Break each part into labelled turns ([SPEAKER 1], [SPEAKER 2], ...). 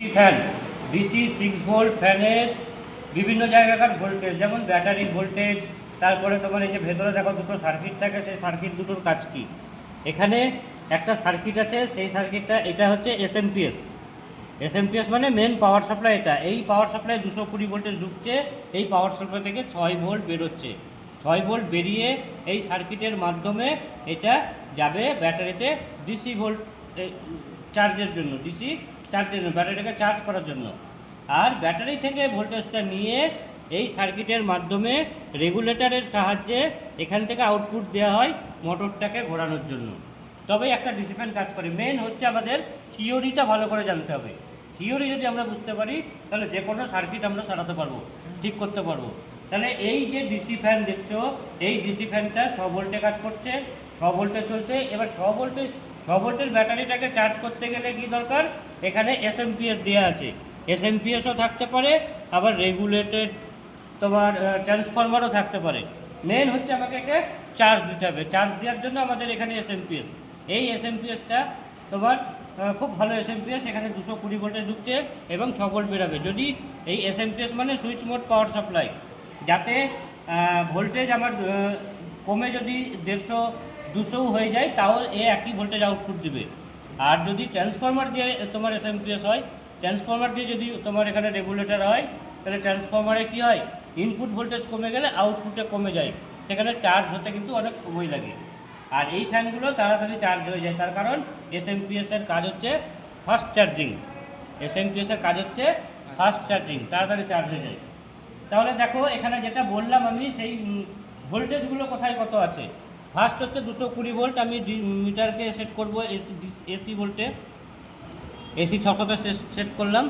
[SPEAKER 1] Fan DC 6 volt ফ্যানের বিভিন্ন জায়গাকার voltage, যেমন ব্যাটারির ভোল্টেজ, তারপরে তোমার এই যে ভেতরে দেখো দুটো সার্কিট থাকে, সেই সার্কিট দুটোর কাজ কি। এখানে একটা সার্কিট আছে, সেই সার্কিটটা এটা হচ্ছে এসএমপিএস। এসএমপিএস মানে মেন পাওয়ার সাপ্লাই। এটা এই পাওয়ার সাপ্লাই 220 ভোল্টেজ ঢুকছে, এই পাওয়ার সাপ্লাই থেকে 6 ভোল্ট বেরোচ্ছে। 6 ভোল্ট বেরিয়ে এই সার্কিটের মাধ্যমে এটা যাবে ব্যাটারিতে ডিসি ভোল্ট চার্জের জন্য, ডিসি চার্জের জন্য, ব্যাটারিটাকে চার্জ করার জন্য। আর ব্যাটারি থেকে ভোল্টেজটা নিয়ে এই সার্কিটের মাধ্যমে রেগুলেটরের সাহায্যে এখান থেকে আউটপুট দেওয়া হয় মোটরটাকে ঘোরানোর জন্য। তবেই একটা ডিসি ফ্যান কাজ করে। মেন হচ্ছে আমাদের থিওরিটা ভালো করে জানতে হবে। থিওরি যদি আমরা বুঝতে পারি তাহলে যে কোনো সার্কিট আমরা সারাতে পারবো, ঠিক করতে পারবো। তাহলে এই যে ডিসি ফ্যান দেখছো, এই ডিসি ফ্যানটা 6 ভোল্টে কাজ করছে, 6 ভোল্টে চলছে। এবার 6 ভোল্টের ব্যাটারিটাকে চার্জ করতে গেলে কি দরকার, এখানে এসএমপিএস দেওয়া আছে। এসএমপিএসও থাকতে পারে, আবার রেগুলেটেড তোমার ট্রান্সফরমারও থাকতে পারে। মেন হচ্ছে আমাকে একে চার্জ দিতে হবে। চার্জ দেওয়ার জন্য আমাদের এখানে এসএমপিএস, এই এসএমপিএসটা তোমার খুব ভালো এসএমপিএস। এখানে 220 ভোল্টে ঢুকছে এবং 6 ভোল্ট বেরোবে। যদি এই এসএমপিএস মানে সুইচ মোড পাওয়ার সাপ্লাই, যাতে ভোল্টেজ আমার কমে যদি 150-200 হয়ে যায়, তাও এ একই ভোল্টেজ আউটপুট দিবে। আর যদি ট্রান্সফরমার দিয়ে তোমার এসএমপিএস হয়, ট্রান্সফরমার দিয়ে যদি তোমার এখানে রেগুলেটর হয়, তাহলে ট্রান্সফরমারে কী হয়, ইনপুট ভোল্টেজ কমে গেলে আউটপুটে কমে যায়, সেখানে চার্জ হতে কিন্তু অনেক সময় লাগে। আর এই ফ্যানগুলো তাড়াতাড়ি চার্জ হয়ে যায়, তার কারণ এসএমপিএসের কাজ হচ্ছে ফাস্ট চার্জিং। এসএমপিএসের কাজ হচ্ছে ফাস্ট চার্জিং, তাড়াতাড়ি চার্জ হয়ে যায়। তাহলে দেখো এখানে যেটা বললাম আমি, সেই ভোল্টেজগুলো কোথায় কত আছে। ফার্স্ট হচ্ছে 220 ভোল্ট, আমি মিটারকে সেট করবো এসি ভোল্টে, এসি 600তে সেট করলাম।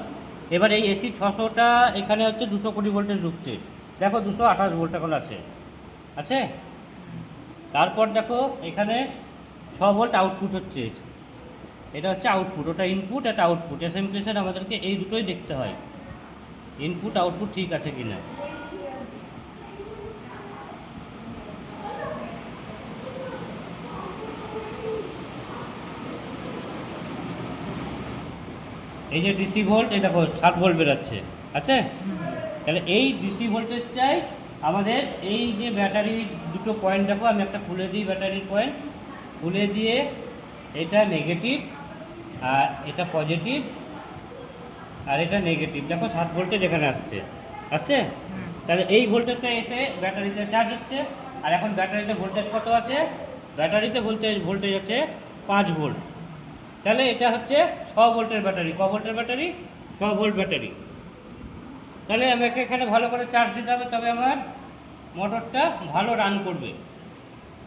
[SPEAKER 1] এবার এই এসি 600টা এখানে হচ্ছে 220 ভোল্টেজ ঢুকছে। দেখো 228 ভোল্ট এখন আছে। তারপর দেখো এখানে 6 ভোল্ট আউটপুট হচ্ছে, এটা হচ্ছে আউটপুট, ওটা ইনপুট, এটা আউটপুট। এসএমপিএসের আমাদেরকে এই দুটোই দেখতে হয়, ইনপুট আউটপুট ঠিক আছে কিনা। এই যে ডিসি ভোল্ট, এই দেখো 7 ভোল্ট বেরোচ্ছে, আছে। তাহলে এই ডিসি ভোল্টেজটাই আমাদের এই যে ব্যাটারির দুটো পয়েন্ট দেখো, আমি একটা খুলে দিই ব্যাটারির পয়েন্ট, খুলে দিয়ে এটা নেগেটিভ আর এটা পজিটিভ আর এটা নেগেটিভ। দেখো 7 ভোল্টেজ এখানে আসছে। তাহলে এই ভোল্টেজটা এসে ব্যাটারিতে চার্জ হচ্ছে। আর এখন ব্যাটারিতে ভোল্টেজ কত আছে, ব্যাটারিতে ভোল্টেজ আছে 5 ভোল্ট। তাহলে এটা হচ্ছে 6 ভোল্টের ব্যাটারি। ক ভোল্টের ব্যাটারি? 6 volt battery. তাহলে আমাকে এখানে ভালো করে চার্জ দিতে হবে, তবে আমার মোটরটা ভালো রান করবে।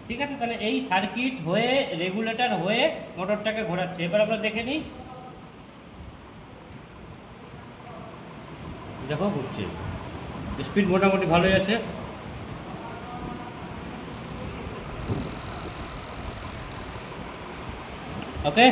[SPEAKER 1] ঠিক আছে, তাহলে এই সার্কিট হয়ে রেগুলেটর হয়ে মোটরটাকে ঘোরাচ্ছে। এবার আমরা দেখে নিই, দেখো ঘুরছে, স্পিড মোটামুটি ভালোই আছে। ওকে।